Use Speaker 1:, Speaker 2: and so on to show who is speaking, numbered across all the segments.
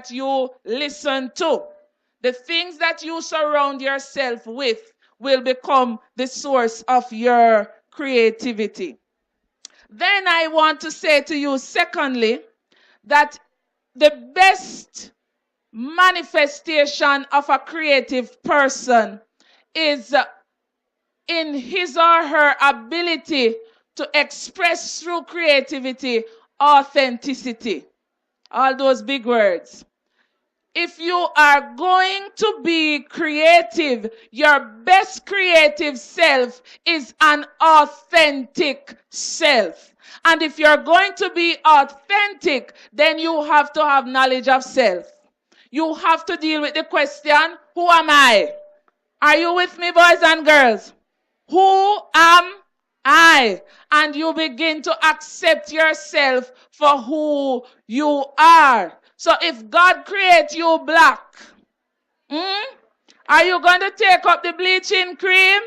Speaker 1: that you listen to. The things that you surround yourself with will become the source of your creativity. Then I want to say to you, secondly, that the best manifestation of a creative person is in his or her ability to express through creativity authenticity. All those big words. If you are going to be creative, your best creative self is an authentic self. And if you're going to be authentic, then you have to have knowledge of self. You have to deal with the question, who am I? Are you with me, boys and girls? Who am I? And you begin to accept yourself for who you are. So if God creates you black, are you going to take up the bleaching cream?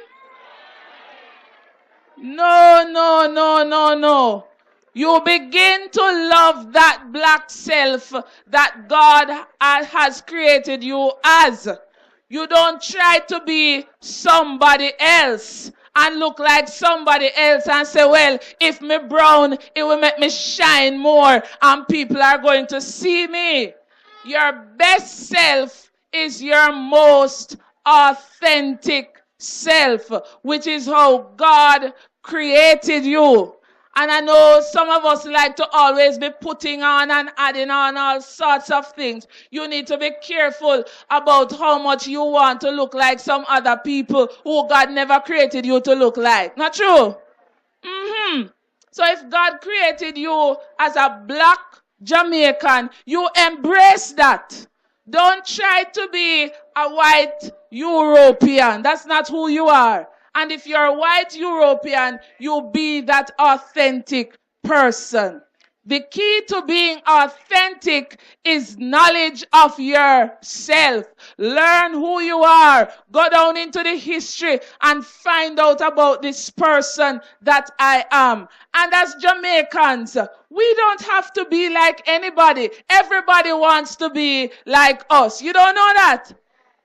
Speaker 1: No. You begin to love that black self that God has created you as. You don't try to be somebody else and look like somebody else and say, well, if me brown, it will make me shine more and people are going to see me. Your best self is your most authentic self, which is how God created you. And I know some of us like to always be putting on and adding on all sorts of things. You need to be careful about how much you want to look like some other people who God never created you to look like. Not true? So if God created you as a black Jamaican, you embrace that. Don't try to be a white European. That's not who you are. And if you're a white European, you be that authentic person. The key to being authentic is knowledge of yourself. Learn who you are. Go down into the history and find out about this person that I am. And as Jamaicans, we don't have to be like anybody. Everybody wants to be like us. You don't know that?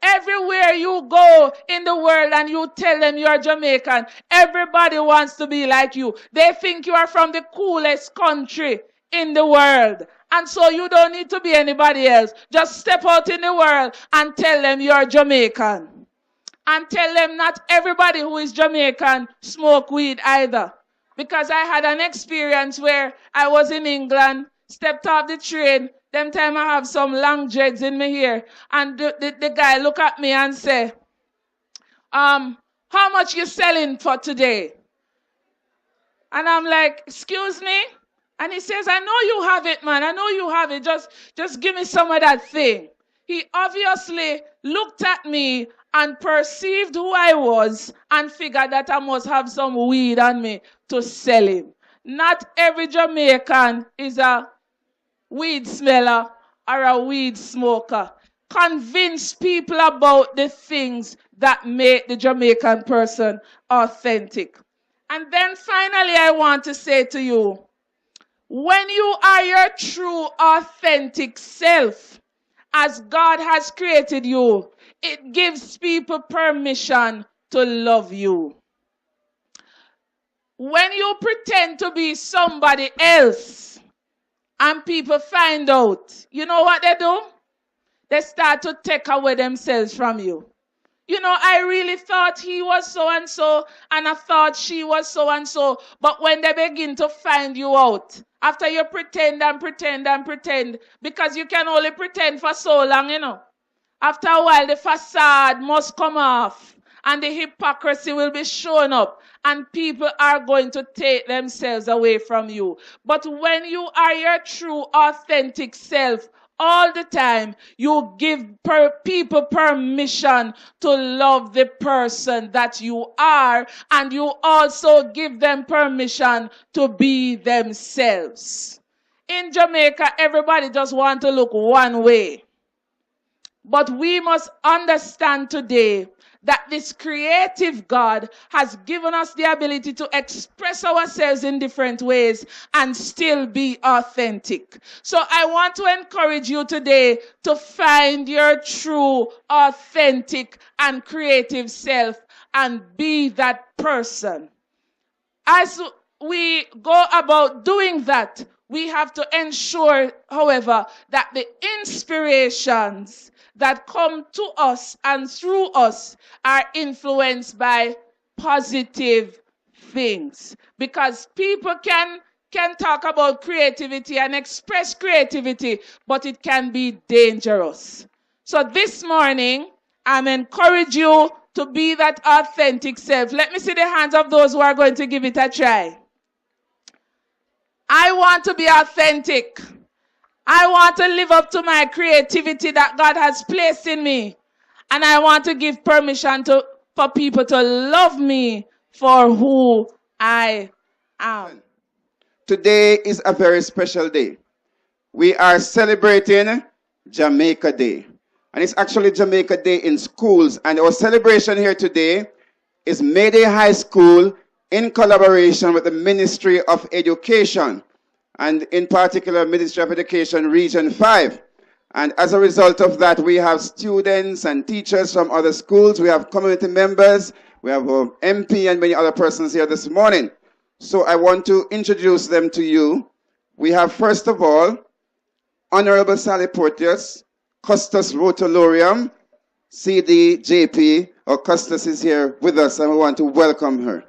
Speaker 1: Everywhere you go in the world and you tell them you're Jamaican, everybody wants to be like you. They think you are from the coolest country in the world. And so you don't need to be anybody else. Just step out in the world and tell them you're Jamaican. And tell them not everybody who is Jamaican smoke weed either. Because I had an experience where I was in England, stepped off the train. Them time I have some long dreads in my hair. And the guy look at me and say, how much you selling for today? And I'm like, excuse me? And he says, I know you have it, man. I know you have it. Just give me some of that thing. He obviously looked at me and perceived who I was and figured that I must have some weed on me to sell him. Not every Jamaican is a weed smeller or a weed smoker. Convince people about the things that make the Jamaican person authentic. And then finally, I want to say to you, when you are your true authentic self, as God has created you, it gives people permission to love you. When you pretend to be somebody else, and people find out, you know what they do? They start to take away themselves from you. You know, I really thought he was so-and-so, and I thought she was so-and-so. But when they begin to find you out, after you pretend and pretend and pretend, because you can only pretend for so long, you know. After a while, the facade must come off, and the hypocrisy will be shown up. And people are going to take themselves away from you. But when you are your true, authentic self, all the time, you give people permission to love the person that you are. And you also give them permission to be themselves. In Jamaica, everybody just wants to look one way. But we must understand today that this creative God has given us the ability to express ourselves in different ways and still be authentic. So I want to encourage you today to find your true, authentic, and creative self and be that person. As we go about doing that, we have to ensure, however, that the inspirations that come to us and through us are influenced by positive things. Because people can talk about creativity and express creativity, but it can be dangerous. So this morning, I'm encouraging you to be that authentic self. Let me see the hands of those who are going to give it a try. I want to be authentic. I want to live up to my creativity that God has placed in me. And I want to give permission for people to love me for who I am.
Speaker 2: Today is a very special day. We are celebrating Jamaica Day. And it's actually Jamaica Day in schools. And our celebration here today is Mayday High School in collaboration with the Ministry of Education, and in particular, Ministry of Education Region 5. And as a result of that, we have students and teachers from other schools. We have community members. We have our MP and many other persons here this morning. So I want to introduce them to you. We have, first of all, Honorable Sally Porteous, Custos Rotolorium, CDJP, or Custos is here with us, and we want to welcome her.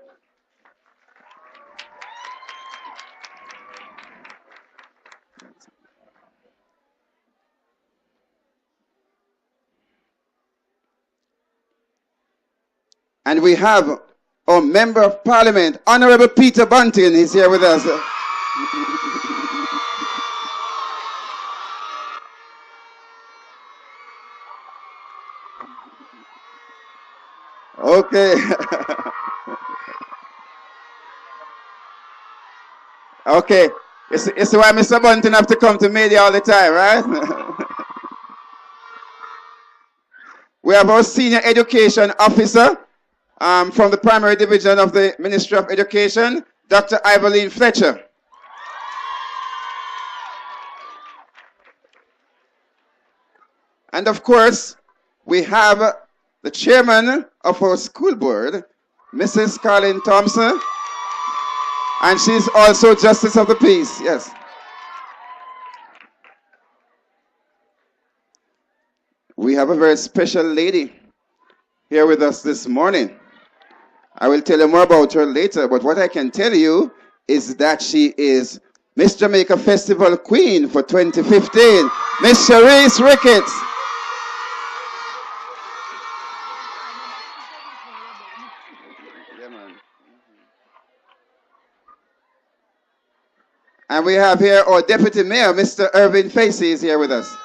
Speaker 2: And we have our Member of Parliament, Honorable Peter Bunting, is here with us. Okay. Okay. You see why Mr. Bunting have to come to media all the time, right? We have our Senior Education Officer from the Primary Division of the Ministry of Education, Dr. Ivoline Fletcher. And of course, we have the Chairman of our school board, Mrs. Colleen Thompson, and she's also Justice of the Peace, yes. We have a very special lady here with us this morning. I will tell you more about her later, but what I can tell you is that she is Miss Jamaica Festival Queen for 2015, Miss Sharice Ricketts. And we have here our Deputy Mayor, Mr. Irvin Facey, is here with us.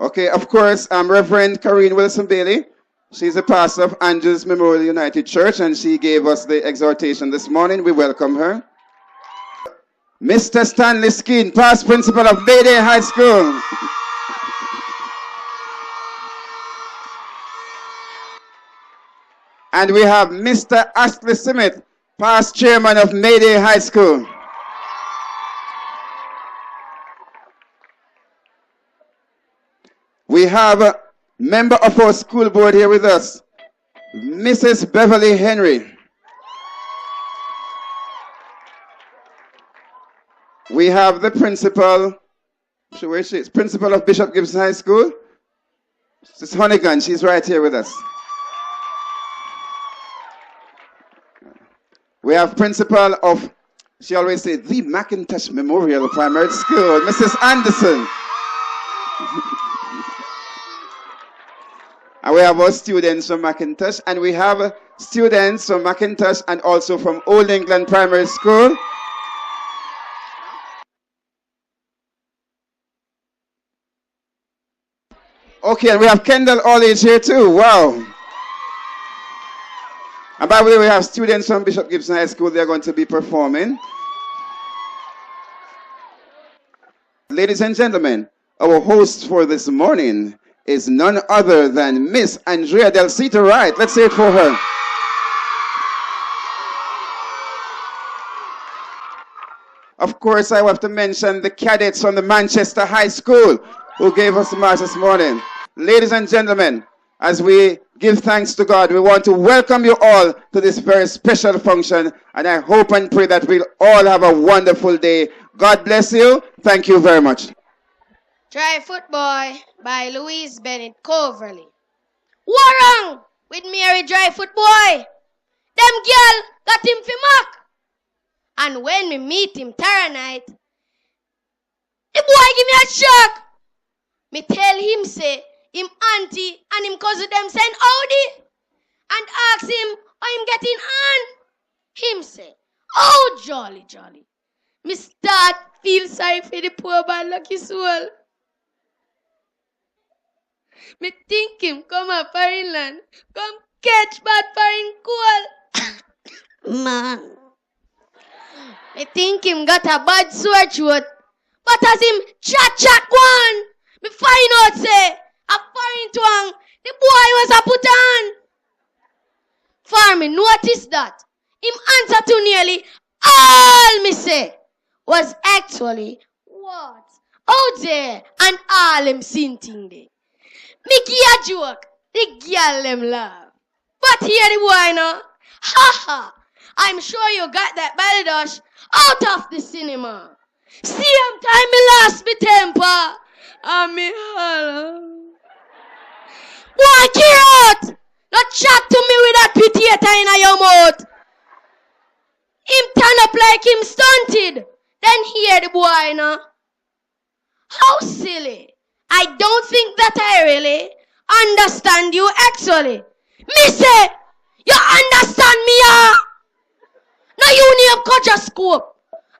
Speaker 2: Okay, of course, Reverend Karine Wilson-Bailey. She's a pastor of Andrews Memorial United Church, and she gave us the exhortation this morning. We welcome her. Mr. Stanley Skeen, past principal of Mayday High School. And we have Mr. Ashley Smith, past chairman of Mayday High School. We have a member of our school board here with us, Mrs. Beverly Henry. We have the principal, where she is, principal of Bishop Gibson High School, Mrs. Honeygan. She's right here with us. We have principal of, she always says, the McIntosh Memorial Primary School, Mrs. Anderson. And we have our students from McIntosh, and we have students from McIntosh and also from Old England Primary School. Okay, and we have Kendall All-Age here too. Wow. And by the way, we have students from Bishop Gibson High School. They're going to be performing. Ladies and gentlemen, our host for this morning is none other than Miss Andrea Del Cito Wright. Let's say it for her. Of course, I have to mention the cadets from the Manchester High School who gave us the march this morning. Ladies and gentlemen, as we give thanks to God, we want to welcome you all to this very special function, and I hope and pray that we'll all have a wonderful day. God bless you. Thank you very much.
Speaker 3: Dry Foot Boy by Louise Bennett Coverley. What wrong with Mary Dry Foot Boy? Them girl got him for mock. And when me meet him Tara night, the boy give me a shock. Me tell him say, him auntie and him cousin them send howdy. And ask him how him getting on. Him say, oh jolly jolly. Me start feel sorry for the poor bad lucky soul. Me think him come a foreign land, come catch bad foreign coal. Man. Me think him got a bad sore throat. But as him chat one, me find out say, a foreign twang, the boy was a put on. For me notice that, him answer to nearly all me say, was actually what? Out there, and all him seen thing there. Me give a joke, the girl them laugh. But here the boy now, ha ha, I'm sure you got that belly dash out of the cinema. Same time me lost me temper, and me holler. Boy, get out! Not chat to me with that potato in your mouth. Him turn up like him stunted. Then hear the boy now. How silly. I don't think that I really understand you actually. Me say, you understand me, Now you need a culture scope.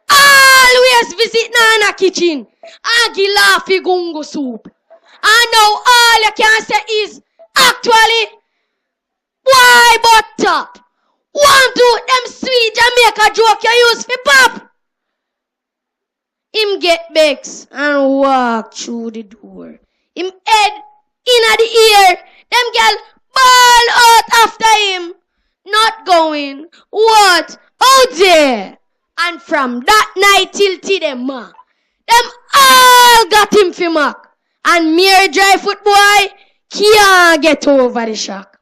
Speaker 3: Always visit Nana kitchen. Agi laughy gungo soup. And now all you can say is, actually, boy but top. One do them sweet Jamaica joke you use for pop. Him get bakes and walk through the door. Him head in the ear. Them girl ball out after him. Not going. What? Out there. And from that night till today, ma, them all got him for mock. And Mary Dry Foot Boy can't get over the shock.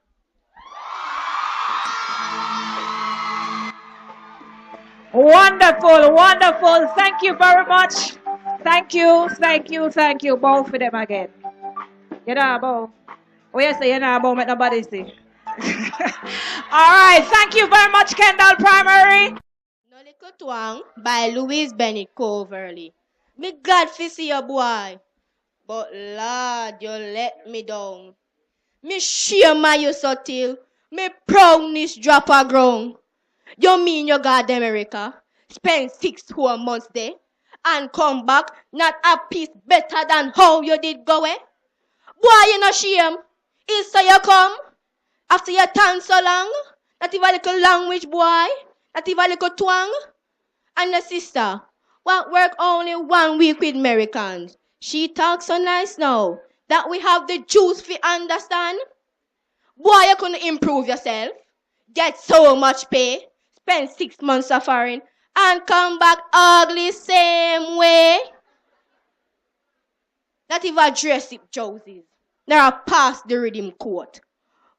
Speaker 4: Wonderful, wonderful. Thank you very much. Thank you, both of them again. You know, both. Oh, yes, you know, both, make nobody see. All right, thank you very much, Kendall Primary.
Speaker 3: No Little Twang by Louise Bennett Coverley. Me glad to see you, boy. But Lord, you let me down. Me share my you so till me proudness drop a ground. You mean you got America, spend 6 whole months there, and come back not a piece better than how you did go away? Boy, you no shame. Is so you come after you turn so long, not even a little language, boy, not even a little twang. And the sister, what work only 1 week with Americans. She talks so nice now that we have the juice for understand. Boy, you couldn't improve yourself, get so much pay, spend 6 months suffering, and come back ugly same way. Not even dress up Josies. Now past the rhythm coat.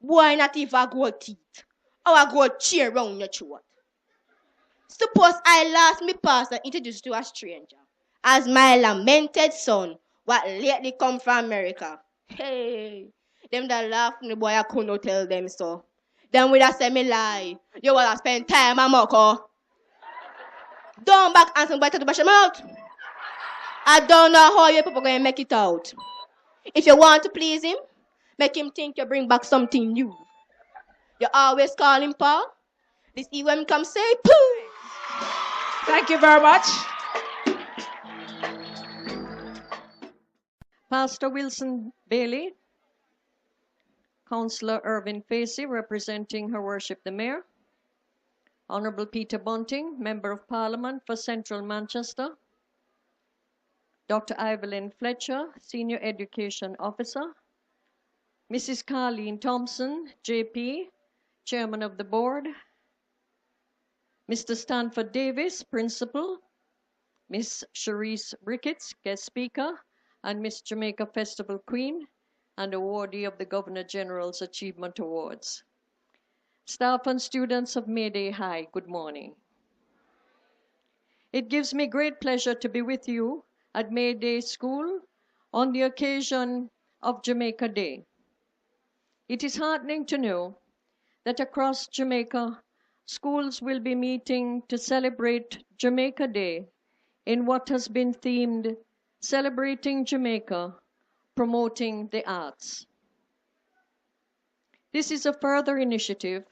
Speaker 3: Boy, not even a gold teeth. Or a gold chair round your throat. Suppose I lost me pass and introduced to a stranger as my lamented son, what lately come from America. Hey, them that laugh me, boy, I couldn't tell them so. Then with a say me lie, you will spend time a moko. Don't back and some better to bash them out. I don't know how you people going to make it out. If you want to please him, make him think you bring back something new. You always call him Pa. This even come say poo.
Speaker 4: Thank you very much. Pastor Wilson Bailey, Councillor Irvin Facey, representing Her Worship the Mayor, Honorable Peter Bunting, Member of Parliament for Central Manchester, Dr. Evelyn Fletcher, Senior Education Officer,
Speaker 5: Mrs. Carleen Thompson, JP, Chairman of the Board, Mr. Stanford Davis, Principal, Miss Cherise Ricketts, Guest Speaker, and Miss Jamaica Festival Queen, and awardee of the Governor General's Achievement Awards. Staff and students of Mayday High, good morning. It gives me great pleasure to be with you at Mayday School on the occasion of Jamaica Day. It is heartening to know that across Jamaica, schools will be meeting to celebrate Jamaica Day in what has been themed Celebrating Jamaica, Promoting the Arts. This is a further initiative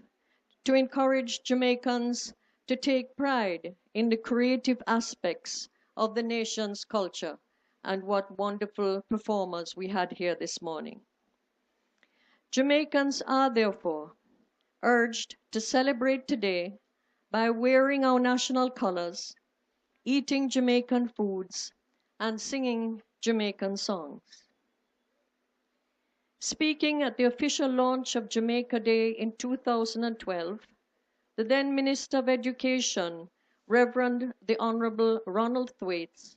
Speaker 5: to encourage Jamaicans to take pride in the creative aspects of the nation's culture, and what wonderful performers we had here this morning. Jamaicans are therefore urged to celebrate today by wearing our national colors, eating Jamaican foods, and singing Jamaican songs. Speaking at the official launch of Jamaica Day in 2012, the then Minister of Education, Reverend the Honorable Ronald Thwaites,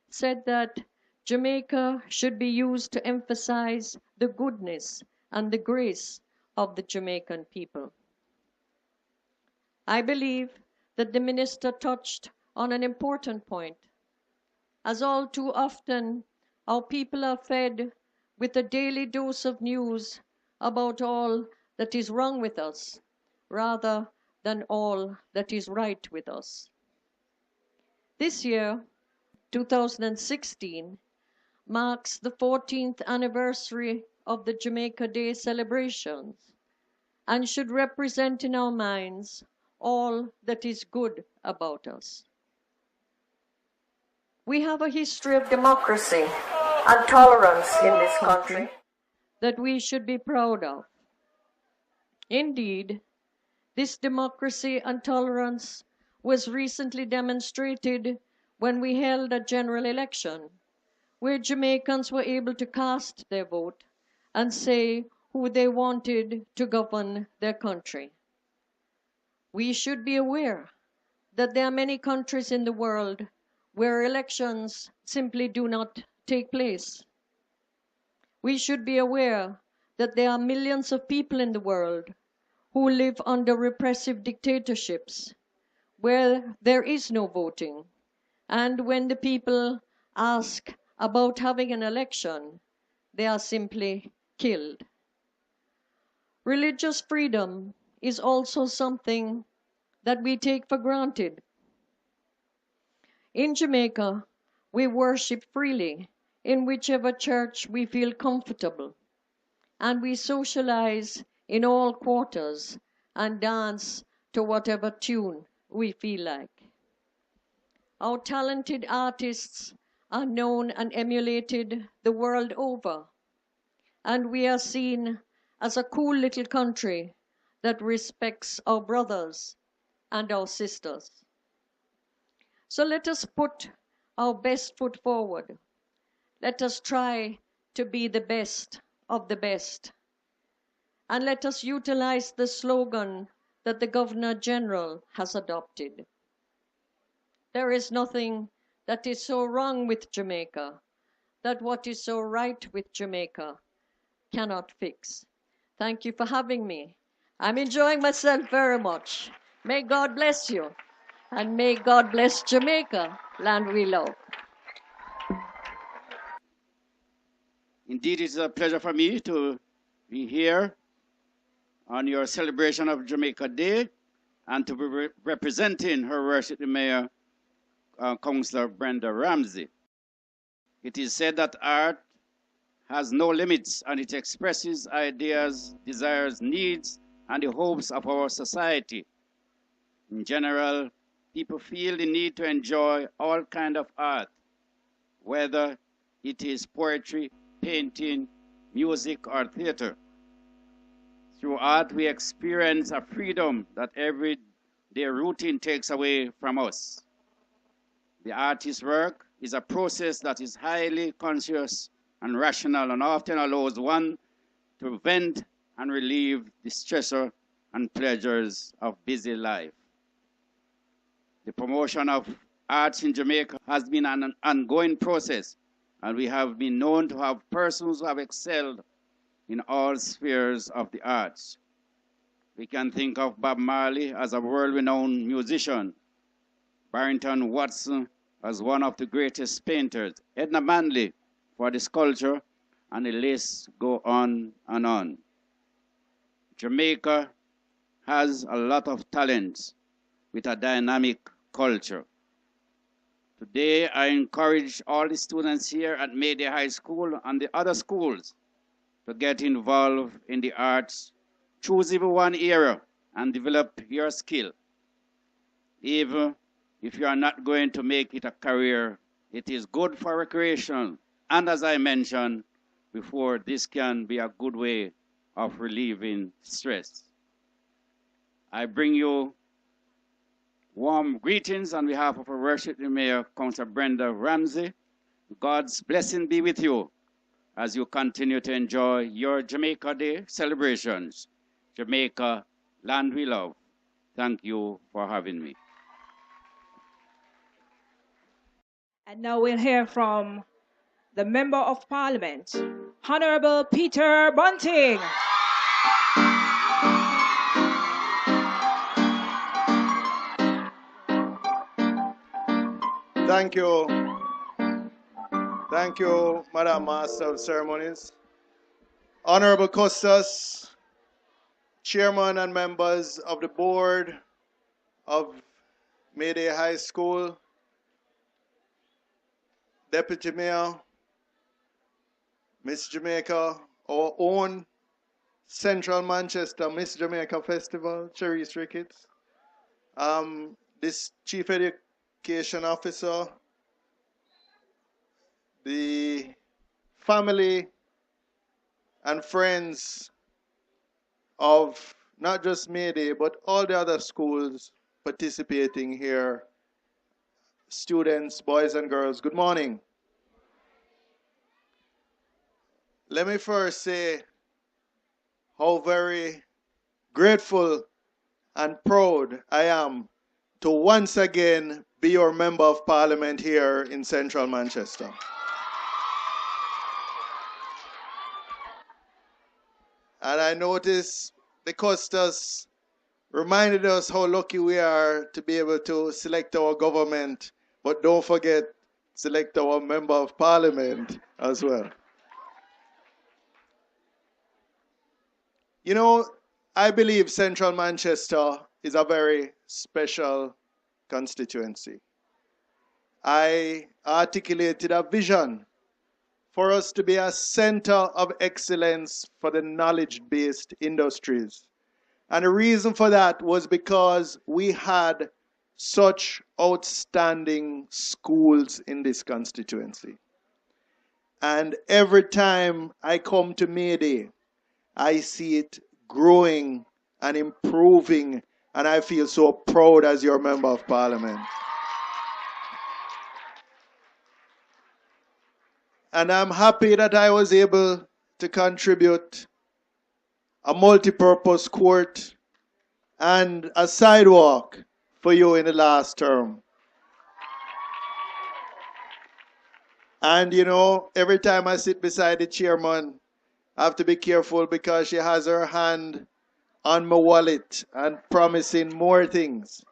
Speaker 5: said that Jamaica should be used to emphasize the goodness and the grace of the Jamaican people. I believe that the minister touched on an important point, as all too often our people are fed with a daily dose of news about all that is wrong with us, rather than all that is right with us. This year, 2016, marks the 14th anniversary of the Jamaica Day celebrations and should represent in our minds all that is good about us. We have a history of democracy and tolerance in this country that we should be proud of. Indeed, this democracy and tolerance was recently demonstrated when we held a general election, where Jamaicans were able to cast their vote and say who they wanted to govern their country. We should be aware that there are many countries in the world where elections simply do not take place. We should be aware that there are millions of people in the world who live under repressive dictatorships where there is no voting, and when the people ask about having an election, they are simply killed. Religious freedom is also something that we take for granted. In Jamaica, we worship freely in whichever church we feel comfortable, and we socialize in all quarters and dance to whatever tune we feel like. Our talented artists are known and emulated the world over, and we are seen as a cool little country that respects our brothers and our sisters. So let us put our best foot forward. Let us try to be the best of the best. And let us utilize the slogan that the Governor General has adopted. There is nothing that is so wrong with Jamaica that what is so right with Jamaica cannot fix. Thank you for having me. I'm enjoying myself very much. May God bless you. And may God bless Jamaica, land we love.
Speaker 2: Indeed, it's a pleasure for me to be here on your celebration of Jamaica Day and to be representing Her Worship the Mayor, Councillor Brenda Ramsey. It is said that art has no limits and it expresses ideas, desires, needs, and the hopes of our society. In general, people feel the need to enjoy all kinds of art, whether it is poetry, painting, music, or theater. Through art, we experience a freedom that everyday routine takes away from us. The artist's work is a process that is highly conscious and rational and often allows one
Speaker 6: to vent and relieve the stressor and pleasures of busy life. The promotion of arts in Jamaica has been an ongoing process, and we have been known to have persons who have excelled in all spheres of the arts. We can think of Bob Marley as a world-renowned musician, Barrington Watson as one of the greatest painters, Edna Manley for the sculpture, and the list go on and on. Jamaica has a lot of talents with a dynamic culture. Today, I encourage all the students here at Mayday High School and the other schools to get involved in the arts. Choose even one area and develop your skill. Even if you are not going to make it a career, it is good for recreation. And as I mentioned before, this can be a good way of relieving stress. I bring you warm greetings on behalf of our worship mayor, Councillor Brenda Ramsey. God's blessing be with you as you continue to enjoy your Jamaica Day celebrations. Jamaica, land we love. Thank you for having me.
Speaker 4: And now we'll hear from the Member of Parliament, Honorable Peter Bunting.
Speaker 7: Thank you. Thank you, Madam Master of Ceremonies. Honorable Costas, Chairman and members of the board of Mayday High School, Deputy Mayor, Miss Jamaica, our own Central Manchester Miss Jamaica Festival, Cherise Ricketts, this Chief Education Officer, the family and friends of not just Mayday, but all the other schools participating here, students, boys and girls, good morning. Let me first say how very grateful and proud I am to once again be your Member of Parliament here in Central Manchester. And I notice the Costas reminded us how lucky we are to be able to select our government, but don't forget, select our Member of Parliament as well. You know, I believe Central Manchester is a very special constituency. I articulated a vision for us to be a center of excellence for the knowledge-based industries. And the reason for that was because we had such outstanding schools in this constituency. And every time I come to Mayday, I see it growing and improving, and I feel so proud as your Member of Parliament. And I'm happy that I was able to contribute a multi-purpose court and a sidewalk for you in the last term. And you know, every time I sit beside the chairman, I have to be careful because she has her hand on my wallet and promising more things.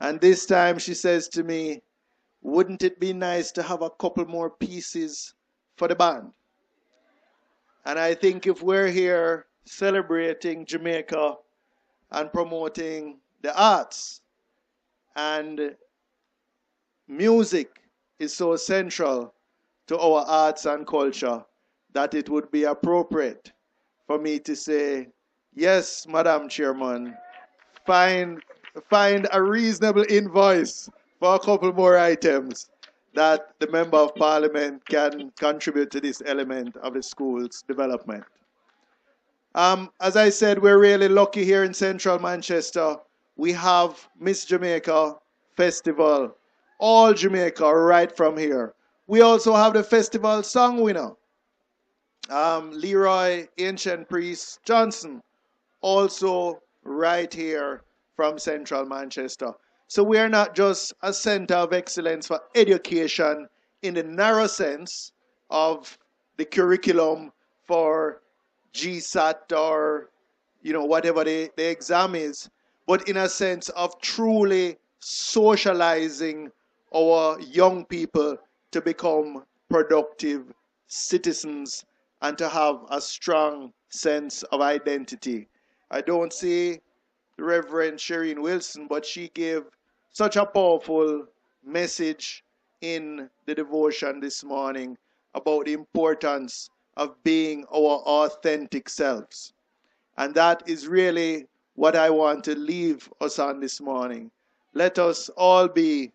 Speaker 7: And this time she says to me, wouldn't it be nice to have a couple more pieces for the band? And I think if we're here celebrating Jamaica and promoting the arts, and music is so central to our arts and culture, that it would be appropriate for me to say, yes, Madam Chairman, find a reasonable invoice for a couple more items that the Member of Parliament can contribute to this element of the school's development. As I said, we're really lucky here in Central Manchester. We have Miss Jamaica Festival, all Jamaica right from here. We also have the festival song winner. Leroy Ancient Priest Johnson, also right here from Central Manchester. So we are not just a center of excellence for education in the narrow sense of the curriculum for GSAT or whatever the exam is, but in a sense of truly socializing our young people to become productive citizens and to have a strong sense of identity. I don't see the Reverend Shireen Wilson, but she gave such a powerful message in the devotion this morning about the importance of being our authentic selves. And that is really what I want to leave us on this morning. Let us all be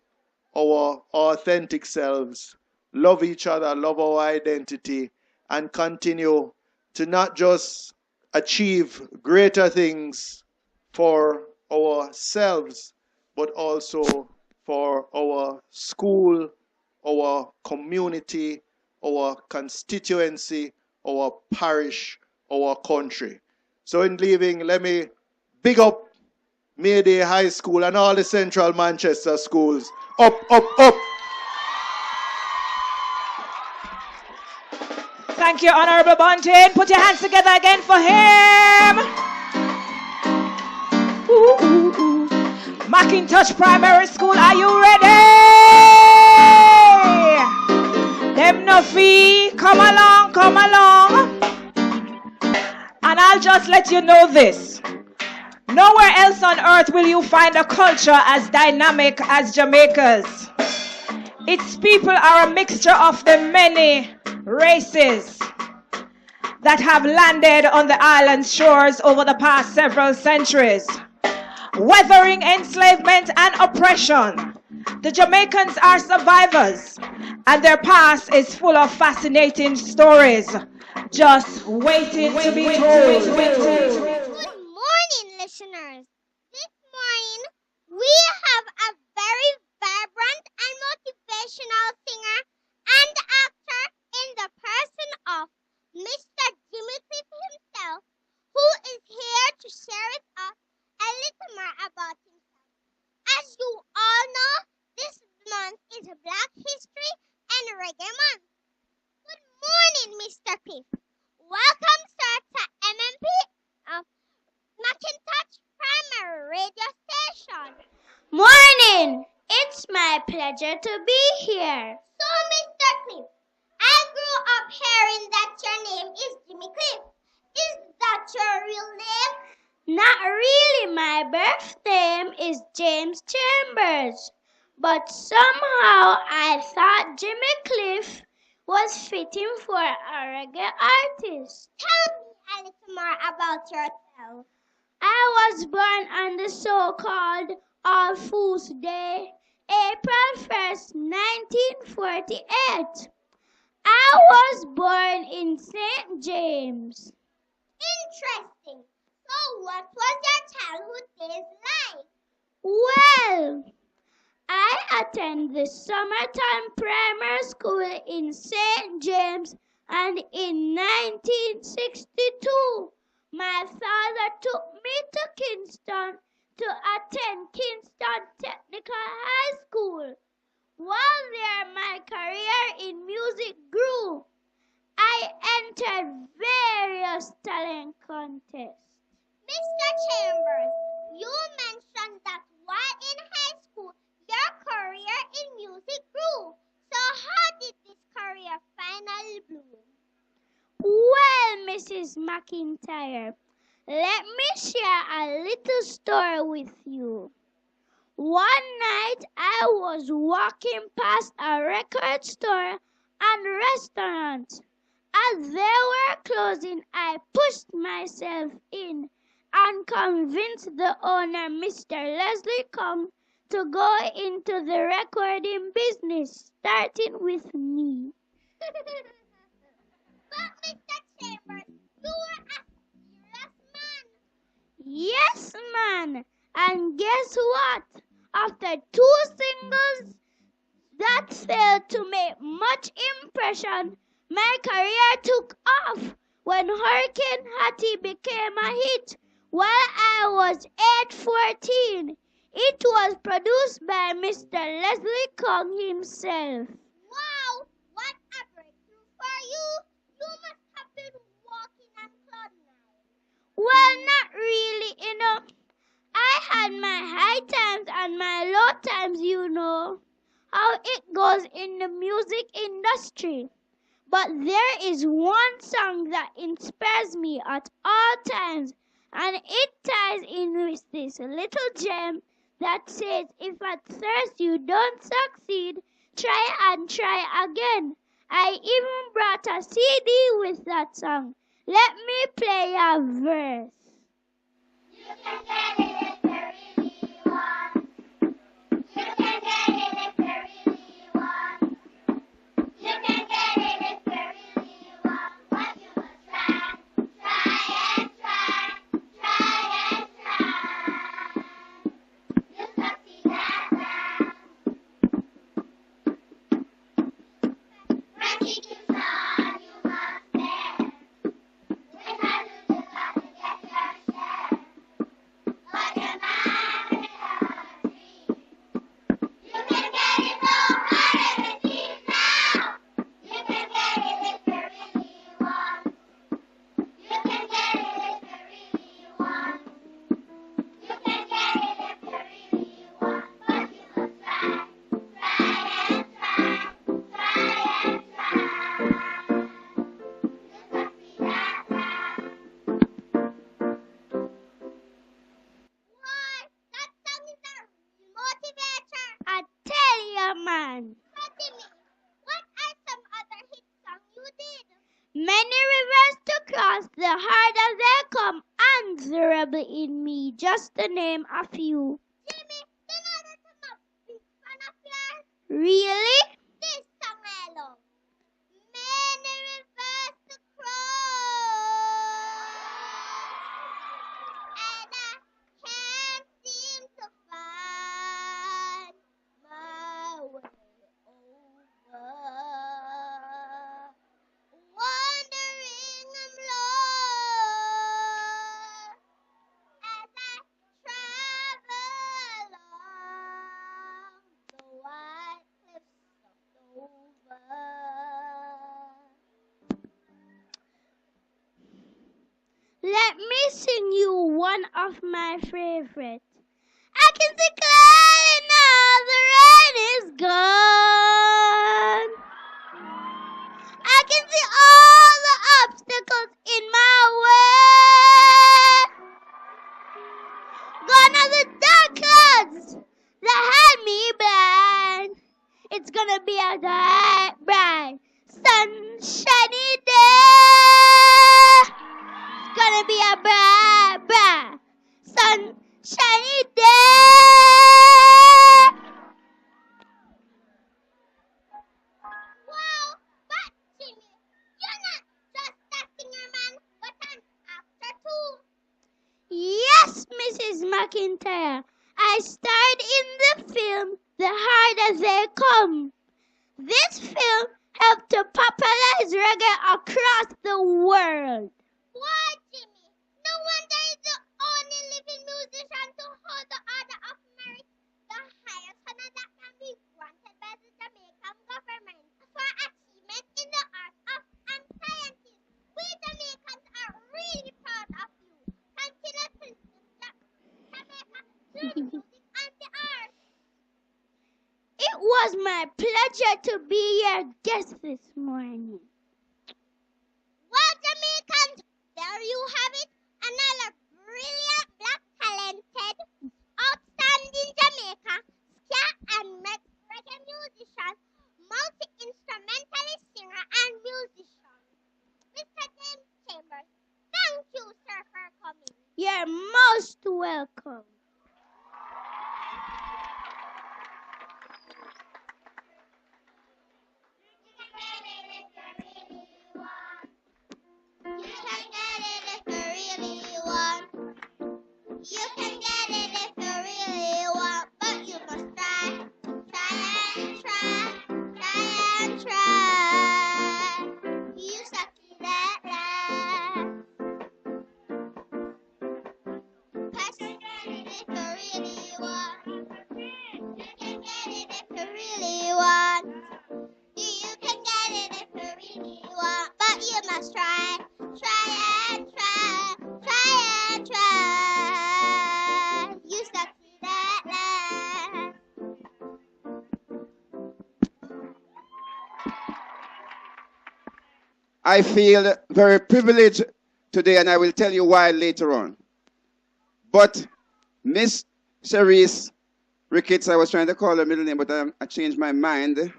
Speaker 7: our authentic selves, love each other, love our identity, and continue to not just achieve greater things for ourselves, but also for our school, our community, our constituency, our parish, our country. So in leaving, let me big up Mayday High School and all the Central Manchester schools. Up, up, up.
Speaker 4: Thank you, Honorable Bunting. Put your hands together again for him. Macintosh Primary School, are you ready? Them no fee, come along, come along. And I'll just let you know this. Nowhere else on earth will you find a culture as dynamic as Jamaica's. Its people are a mixture of the many races that have landed on the island's shores over the past several centuries. Weathering enslavement and oppression, the Jamaicans are survivors, and their past is full of fascinating stories, just waiting to be told.
Speaker 3: Good morning, listeners. This morning, we have a very vibrant and motivational singer and actor in the person of Mr. Jimmy Cliff himself, who is here to share with us a little more about himself. As you all know, this month is Black History and Reggae Month. Good morning, Mr. Cliff. Welcome, sir, to MMP Macintosh Primary Radio Station.
Speaker 8: Morning! It's my pleasure to be here.
Speaker 3: So, Mr. Cliff, I grew up hearing that your name is Jimmy Cliff. Is that your real name?
Speaker 8: Not really. My birth name is James Chambers. But somehow I thought Jimmy Cliff was fitting for a reggae artist.
Speaker 3: Tell me a little more about yourself.
Speaker 8: I was born on the so-called All Fools Day, April 1st, 1948. I was born in St. James.
Speaker 3: Interesting. So what was your childhood days like?
Speaker 8: Well, I attended the summertime primary school in St. James, and in 1962, my father took me to Kingston to attend Kingston Technical High School. While there, my career in music grew. I entered various talent contests.
Speaker 3: Mr. Chambers, you mentioned that while in high school, your career in music grew. So how did this career finally bloom?
Speaker 8: Well, Mrs. McIntyre, let me share a little story with you. One night I was walking past a record store and restaurant. As they were closing, I pushed myself in and convinced the owner, Mr. Leslie Kong, to go into the recording business, starting with me.
Speaker 3: But Mr. Chambers, you were a serious man.
Speaker 8: Yes, man. And guess what? After 2 singles that failed to make much impression, My career took off when Hurricane Hattie became a hit while I was 8-14. It was produced by Mr. Leslie Kong himself. Wow, what a breakthrough for you! You must have been walking on cloud nine. Well, not really. I had my high times and my low times, how it goes in the music industry. But there is one song that inspires me at all times, and it ties in with this little gem that says, if at first you don't succeed, try and try again. I even brought a CD with that song. Let me play a verse. You can get it if you really want. You can get it if you really want. You can get it if you really want, but you must try, try and try, try and try. You succeed at last. When he keeps on, you must bear. When I lose, you got to get your share. But your mind is a dream. You can get it so hard as it seems now. You can get it if you really want. You can get it if you really want. You can get it if you really want. But you must try, try and try, try and try. You succeed at last. Why, that song is a motivator. I tell you, man. Fatima, what are some other hit songs you did? Many rivers to cross, the harder they come, answerable in me, just to name a few. Jimmy, do you know that I'm a big fan of yours? Really? This song I love. Many rivers to cross, and I can't seem to find my way over. Wandering I'm lost as I travel along the white cliffs of Dover. Let me sing you one of my favorites. I can see clearly now the rain is gone. I can see all the obstacles in my way. Gone are the dark clouds that had me blind. It's gonna be a bright, bright, sunshiny day. It's gonna be a bright, bright, sunshiny day. Wow, but Jimmy, you're not just a singer man, but an actor too. Yes, Mrs. McIntyre. I starred in the film The Harder They Come. This film helped to popularize reggae across the world. Why, Jimmy? No wonder he's the only living musician to hold the Order of Merit, the highest honor that can be granted by the Jamaican government for achievement in the arts and sciences. We Jamaicans are really proud of you. Continue to lift Jamaica through the music and the arts. It was my pleasure to be your guest this morning. Well, Jamaicans, there you have it. Another brilliant, black, talented, outstanding Jamaica, ska and reggae musician, multi-instrumentalist singer and musician. Mr. James Chambers, thank you, sir, for coming. You're most welcome. You can get it if you really want. You can get it if you really want, but you must try, try and try, try and try.
Speaker 2: I feel very privileged today, and I will tell you why later on. But Miss Cherise Ricketts, I was trying to call her middle name, but I changed my mind.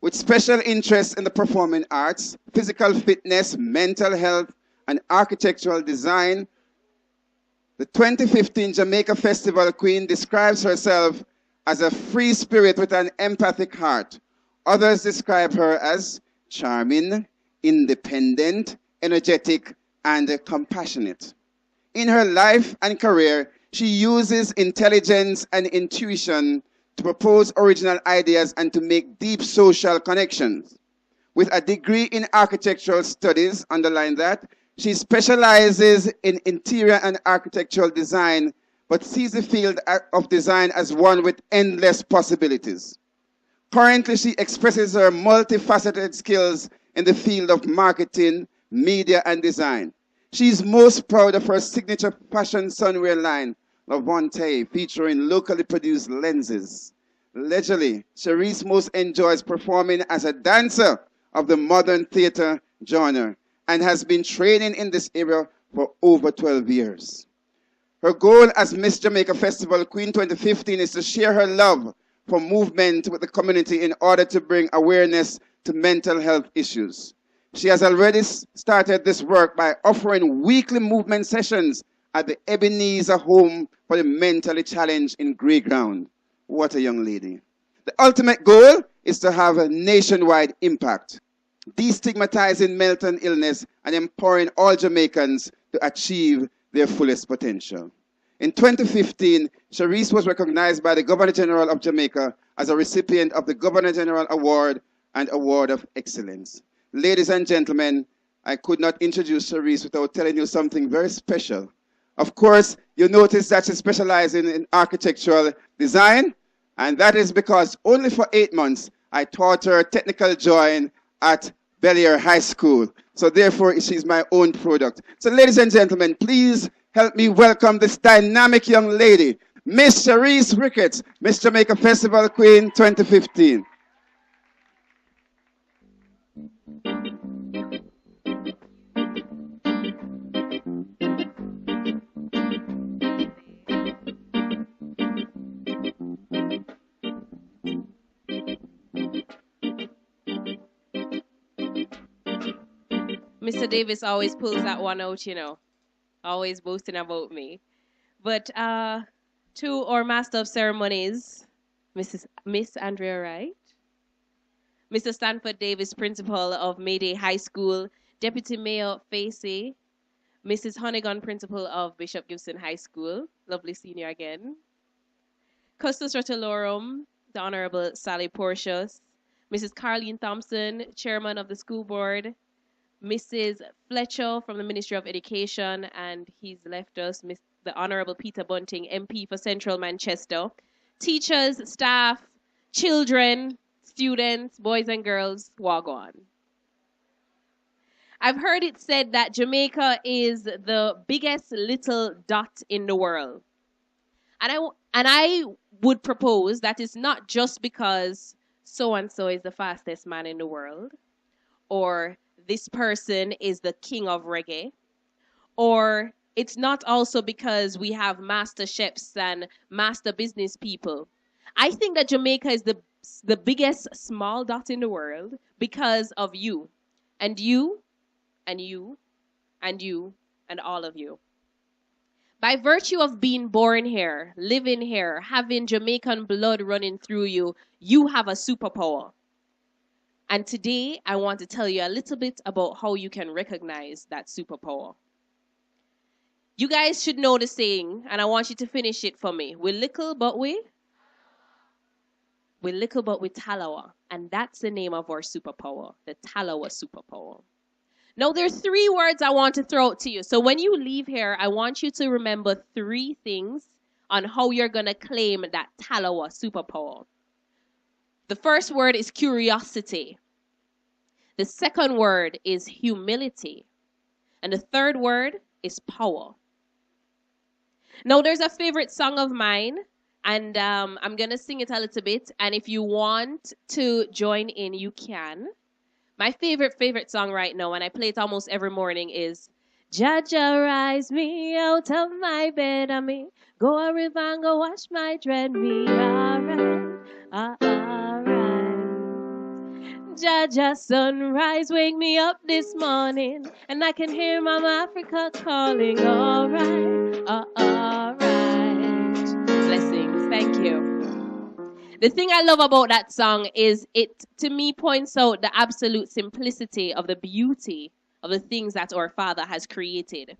Speaker 2: With special interest in the performing arts, physical fitness, mental health, and architectural design, the 2015 Jamaica Festival Queen describes herself as a free spirit with an empathic heart. Others describe her as charming, independent, energetic, and compassionate. In her life and career, she uses intelligence and intuition to propose original ideas and to make deep social connections. With a degree in architectural studies, underline that, she specializes in interior and architectural design, but sees the field of design as one with endless possibilities. Currently, she expresses her multifaceted skills in the field of marketing, media, and design. She is most proud of her signature fashion sunwear line, Lavante, featuring locally produced lenses. Leisurely, Cherise most enjoys performing as a dancer of the modern theater genre and has been training in this area for over 12 years. Her goal as Miss Jamaica Festival Queen 2015 is to share her love for movement with the community in order to bring awareness to mental health issues. She has already started this work by offering weekly movement sessions at the Ebenezer Home for the Mentally Challenged in Grey Ground. What a young lady. The ultimate goal is to have a nationwide impact, destigmatizing mental illness and empowering all Jamaicans to achieve their fullest potential. In 2015, Cherise was recognized by the Governor General of Jamaica as a recipient of the Governor General Award and Award of Excellence. Ladies and gentlemen, I could not introduce Cherise without telling you something very special. Of course, you notice that she specializes in architectural design, and that is because only for 8 months I taught her technical drawing at Belleair High School. So therefore, she's my own product. So ladies and gentlemen, please help me welcome this dynamic young lady, Miss Cherise Ricketts, Miss Jamaica Festival Queen 2015.
Speaker 9: Mr. Davis always pulls that one out, you know, always boasting about me. But to our Master of Ceremonies, Miss Andrea Wright, Mr. Stanford Davis, Principal of Mayday High School, Deputy Mayor Facey, Mrs. Honeygun, Principal of Bishop Gibson High School, lovely senior again, Custos Rotolorum, the Honorable Sally Portius, Mrs. Carleen Thompson, Chairman of the School Board, Mrs. Fletcher from the Ministry of Education, and he's left us, the Honorable Peter Bunting, MP for Central Manchester, teachers, staff, children, students, boys and girls, wagwan. I've heard it said that Jamaica is the biggest little dot in the world. And I would propose that it's not just because so-and-so is the fastest man in the world, or this person is the king of reggae, or it's not also because we have master chefs and master business people. I think that Jamaica is the biggest small dot in the world because of you, and you, and you, and you, and all of you. By virtue of being born here, living here, having Jamaican blood running through you, you have a superpower. And today, I want to tell you a little bit about how you can recognize that superpower. You guys should know the saying, and I want you to finish it for me. We little, but we talawa. And that's the name of our superpower, the talawa superpower. Now, there are 3 words I want to throw out to you. So when you leave here, I want you to remember 3 things on how you're going to claim that talawa superpower. The first word is curiosity. The second word is humility. And the third word is power. Now, there's a favorite song of mine, and I'm going to sing it a little bit. And if you want to join in, you can. My favorite song right now, and I play it almost every morning, is Jaja rise me out of my bed and me go a river and go wash my dread me alright, alright. Jaja sunrise wake me up this morning and I can hear Mama Africa calling alright, alright. Blessings, thank you. The thing I love about that song is it, to me, points out the absolute simplicity of the beauty of the things that our Father has created.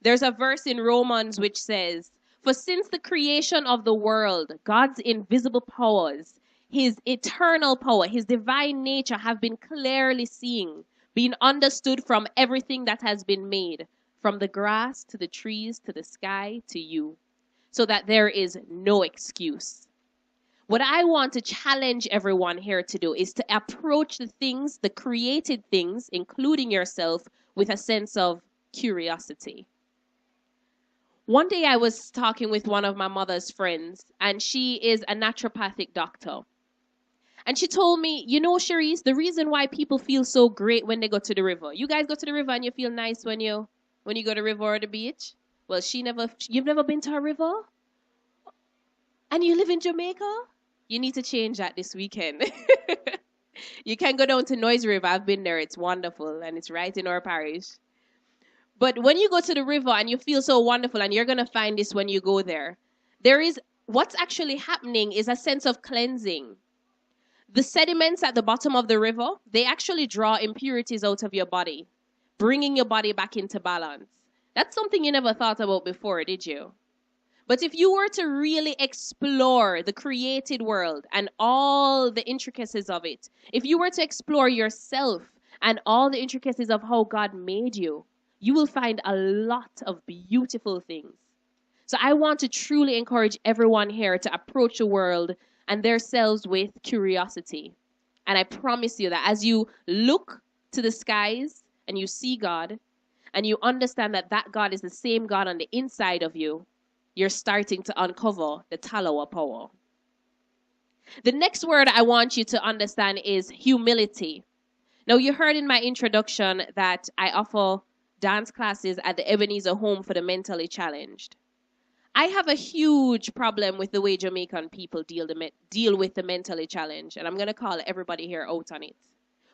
Speaker 9: There's a verse in Romans which says, "For since the creation of the world, God's invisible powers, his eternal power, his divine nature have been clearly seen, being understood from everything that has been made, from the grass to the trees to the sky to you, so that there is no excuse." What I want to challenge everyone here to do is to approach the things, the created things, including yourself, with a sense of curiosity. One day I was talking with one of my mother's friends, and she is a naturopathic doctor. And she told me, you know, Cherise, the reason why people feel so great when they go to the river. You guys go to the river and you feel nice when you go to the river or the beach? Well, you've never been to a river? And you live in Jamaica? You need to change that this weekend. You can go down to Noise River. I've been there. It's wonderful, and it's right in our parish. But when you go to the river and you feel so wonderful, and you're going to find this when you go there, what's actually happening is a sense of cleansing. The sediments at the bottom of the river, they actually draw impurities out of your body, bringing your body back into balance. That's something you never thought about before, did you? But if you were to really explore the created world and all the intricacies of it, if you were to explore yourself and all the intricacies of how God made you, you will find a lot of beautiful things. So I want to truly encourage everyone here to approach the world and themselves with curiosity. And I promise you that as you look to the skies and you see God, and you understand that that God is the same God on the inside of you, you're starting to uncover the Talawa power. The next word I want you to understand is humility. Now, you heard in my introduction that I offer dance classes at the Ebenezer Home for the Mentally Challenged. I have a huge problem with the way Jamaican people deal with the mentally challenged, and I'm going to call everybody here out on it.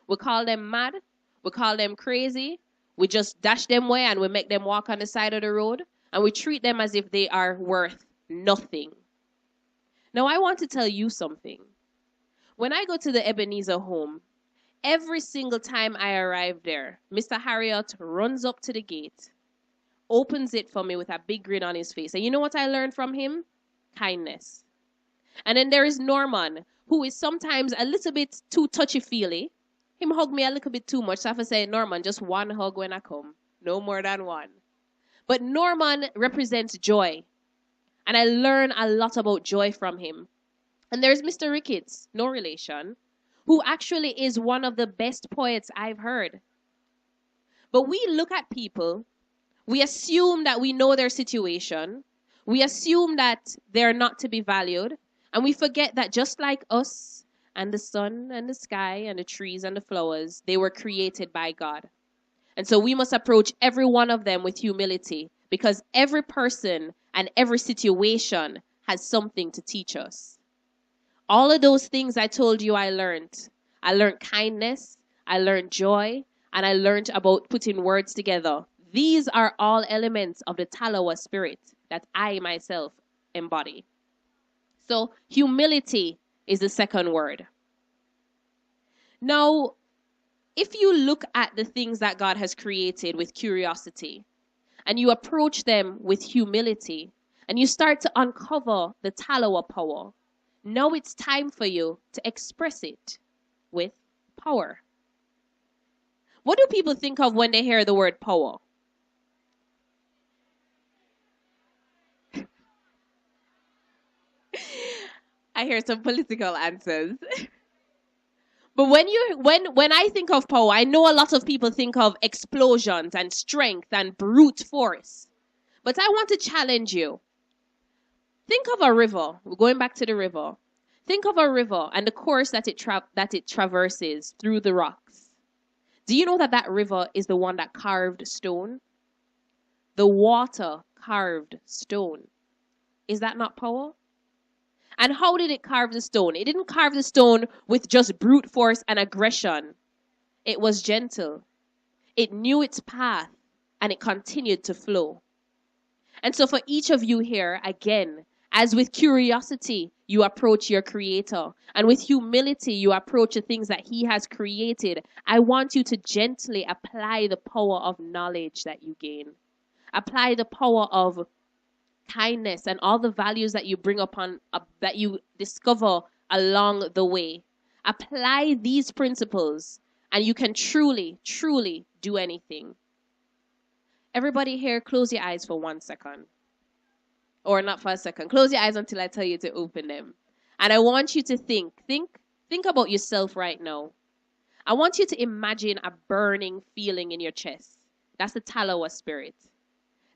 Speaker 9: We call them mad, we call them crazy, we just dash them away and we make them walk on the side of the road, and we treat them as if they are worth nothing. Now, I want to tell you something. When I go to the Ebenezer Home, every single time I arrive there, Mr. Harriot runs up to the gate, opens it for me with a big grin on his face. And you know what I learned from him? Kindness. And then there is Norman, who is sometimes a little bit too touchy-feely. Him hug me a little bit too much. So I have to say, Norman, just one hug when I come. No more than one. But Norman represents joy. And I learn a lot about joy from him. And there's Mr. Ricketts, no relation, who actually is one of the best poets I've heard. But we look at people, we assume that we know their situation, we assume that they're not to be valued, and we forget that just like us and the sun and the sky and the trees and the flowers, they were created by God. And so we must approach every one of them with humility, because every person and every situation has something to teach us. All of those things I told you I learned. I learned kindness, I learned joy, and I learned about putting words together. These are all elements of the Talawa spirit that I myself embody. So humility is the second word. Now, if you look at the things that God has created with curiosity, and you approach them with humility, and you start to uncover the Talawa power, now it's time for you to express it with power. What do people think of when they hear the word power? I hear some political answers. But when I think of power, I know a lot of people think of explosions and strength and brute force. But I want to challenge you. Think of a river. We're going back to the river. Think of a river and the course that it traverses through the rocks. Do you know that that river is the one that carved stone? The water carved stone. Is that not power? And how did it carve the stone? It didn't carve the stone with just brute force and aggression. It was gentle. It knew its path and it continued to flow. And so for each of you here, again, as with curiosity, you approach your creator, and with humility, you approach the things that he has created, I want you to gently apply the power of knowledge that you gain. Apply the power of kindness and all the values that you bring upon, that you discover along the way. Apply these principles, and you can truly, truly do anything. Everybody here, close your eyes for 1 second. Or not for a second. Close your eyes until I tell you to open them. And I want you to think about yourself right now. I want you to imagine a burning feeling in your chest. That's the Talawa spirit.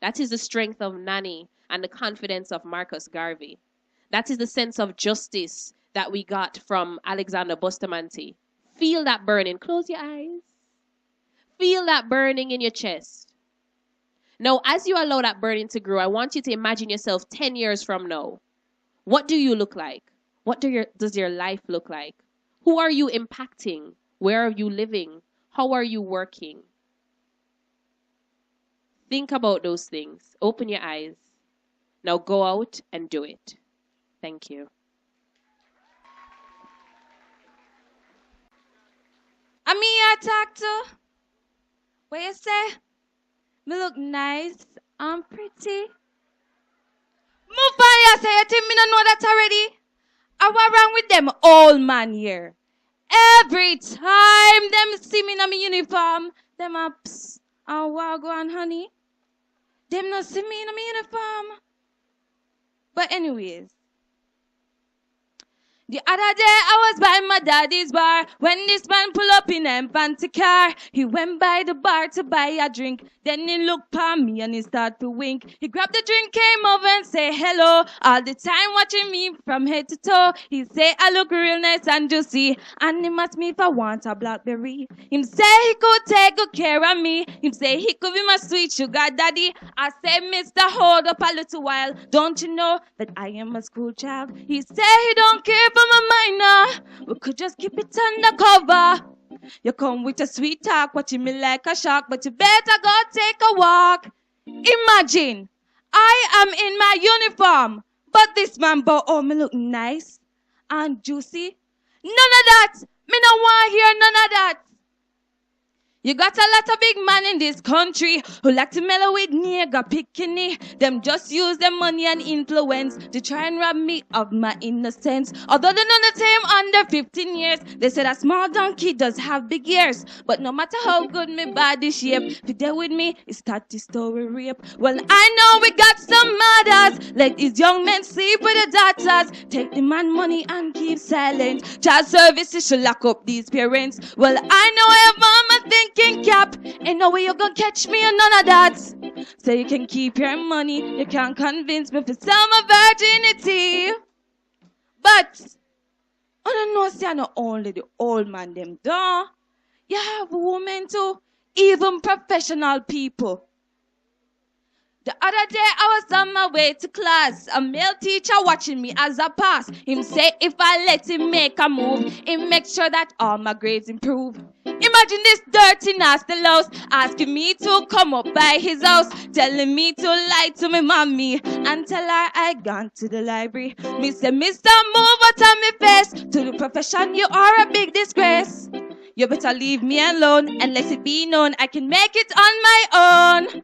Speaker 9: That is the strength of Nani and the confidence of Marcus Garvey. That is the sense of justice that we got from Alexander Bustamante. Feel that burning. Close your eyes. Feel that burning in your chest. Now, as you allow that burning to grow, I want you to imagine yourself 10 years from now. What do you look like? What does your life look like? Who are you impacting? Where are you living? How are you working? Think about those things. Open your eyes. Now go out and do it. Thank you.
Speaker 10: I talk to. What you say? Me look nice and pretty. Move on, you say you think me don't know that already? I what wrong with them old man here? Every time them see me in my uniform, them a psst and walk on honey. Them not see me in my uniform. But anyways, the other day I was by my daddy's bar when this man pull up in an fancy car. He went by the bar to buy a drink. Then he looked at me and he started to wink. He grabbed the drink, came over and say hello. All the time watching me from head to toe. He say I look real nice and juicy. And he asked me if I want a blackberry. Him say he could take good care of me. Him say he could be my sweet sugar daddy. I say, Mister, hold up a little while. Don't you know that I am a school child? He say he don't care for my minor. We could just keep it undercover. You come with a sweet talk, watching me like a shark, but you better go take a walk. Imagine, I am in my uniform, but this man but oh me look nice and juicy. None of that. Me no want hear none of that. You got a lot of big man in this country who like to mellow with nigga bikini. Them just use their money and influence to try and rob me of my innocence. Although they know the time under 15 years, they say that small donkey does have big ears. But no matter how good me body shape, if you there with me, it's start to story rape. Well, I know we got some mothers. Let these young men sleep with the daughters. Take the man money and keep silent. Child services should lock up these parents. Well, I know I have mama thinking cap. Ain't no way you gonna catch me and none of that. So you can keep your money. You can't convince me for sell my virginity. But I don't know, see, I not only the old man them done. You have women too, even professional people. The other day I was on my way to class. A male teacher watching me as I pass. Him say if I let him make a move, he make sure that all my grades improve. Imagine this dirty nasty louse asking me to come up by his house, telling me to lie to me mommy and tell her I gone to the library. Me say, Mister, move out of me face. To the profession you are a big disgrace. You better leave me alone and let it be known I can make it on my own.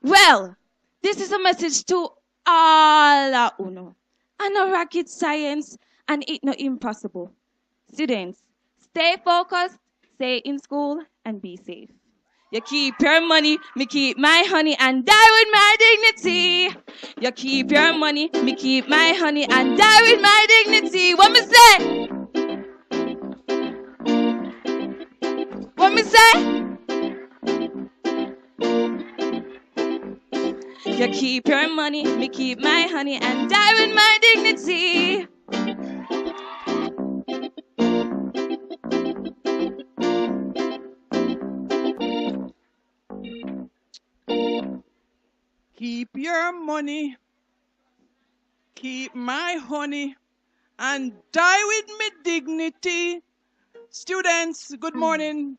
Speaker 10: Well, this is a message to all uno. I know rocket science and it no impossible. Students, stay focused, stay in school, and be safe. You keep your money, me keep my honey, and die with my dignity. You keep your money, me keep my honey, and die with my dignity. What me say? What me say? You keep your money, me keep my honey, and die with my dignity.
Speaker 11: Keep your money, keep my honey, and die with me dignity. Students, good morning.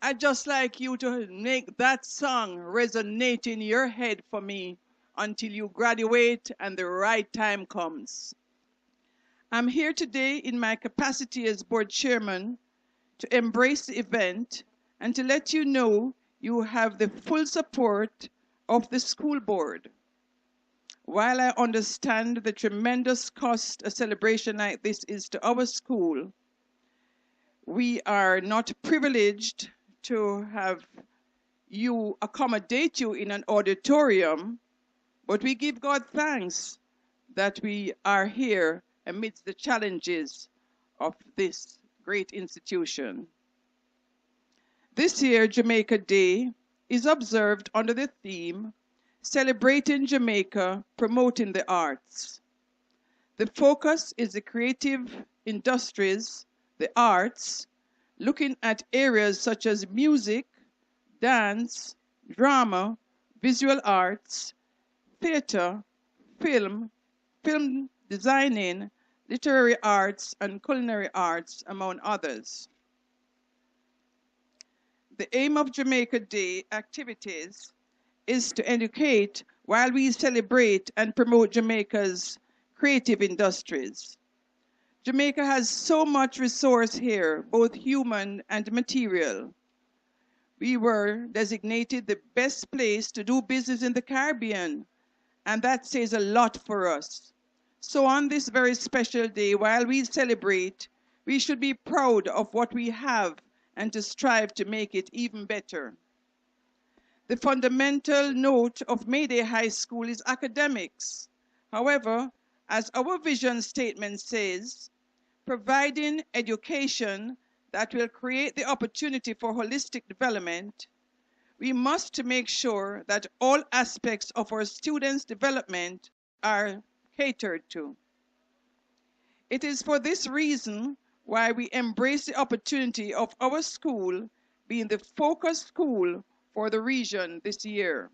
Speaker 11: I'd just like you to make that song resonate in your head for me until you graduate and the right time comes. I'm here today in my capacity as board chairman to embrace the event and to let you know you have the full support of the school board. While I understand the tremendous cost a celebration like this is to our school, we are not privileged to have you accommodate you in an auditorium, but we give God thanks that we are here amidst the challenges of this great institution. This year, Jamaica Day is observed under the theme, Celebrating Jamaica, Promoting the Arts. The focus is the creative industries, the arts, looking at areas such as music, dance, drama, visual arts, theater, film designing, literary arts, and culinary arts, among others. The aim of Jamaica Day activities is to educate while we celebrate and promote Jamaica's creative industries. Jamaica has so much resource here, both human and material. We were designated the best place to do business in the Caribbean, and that says a lot for us. So on this very special day, while we celebrate, we should be proud of what we have and to strive to make it even better. The fundamental note of Mayday High School is academics. However, as our vision statement says, providing education that will create the opportunity for holistic development, we must make sure that all aspects of our students' development are catered to. It is for this reason why we embrace the opportunity of our school being the focus school for the region this year.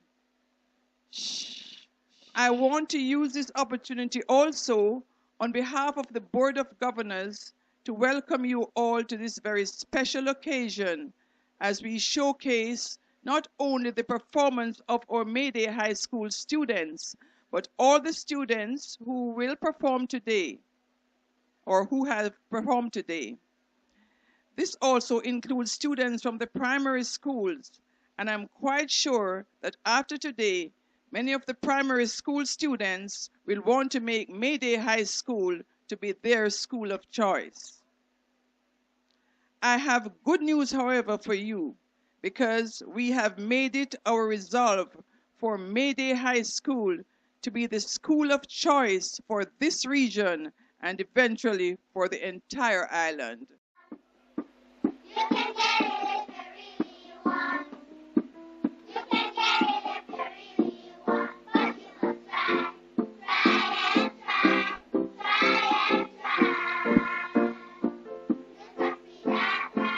Speaker 11: I want to use this opportunity also on behalf of the Board of Governors to welcome you all to this very special occasion as we showcase not only the performance of our Mayday High School students, but all the students who will perform today or who have performed today. This also includes students from the primary schools, and I'm quite sure that after today, many of the primary school students will want to make Mayday High School to be their school of choice. I have good news, however, for you, because we have made it our resolve for Mayday High School to be the school of choice for this region and eventually for the entire island.
Speaker 8: You can get it if you really want. You can get it if you really want, but you must try. Try and try. Try and try. It must be that hard.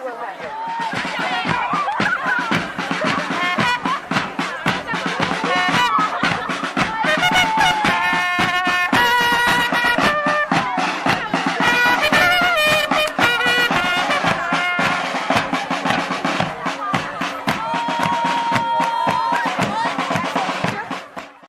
Speaker 12: Second.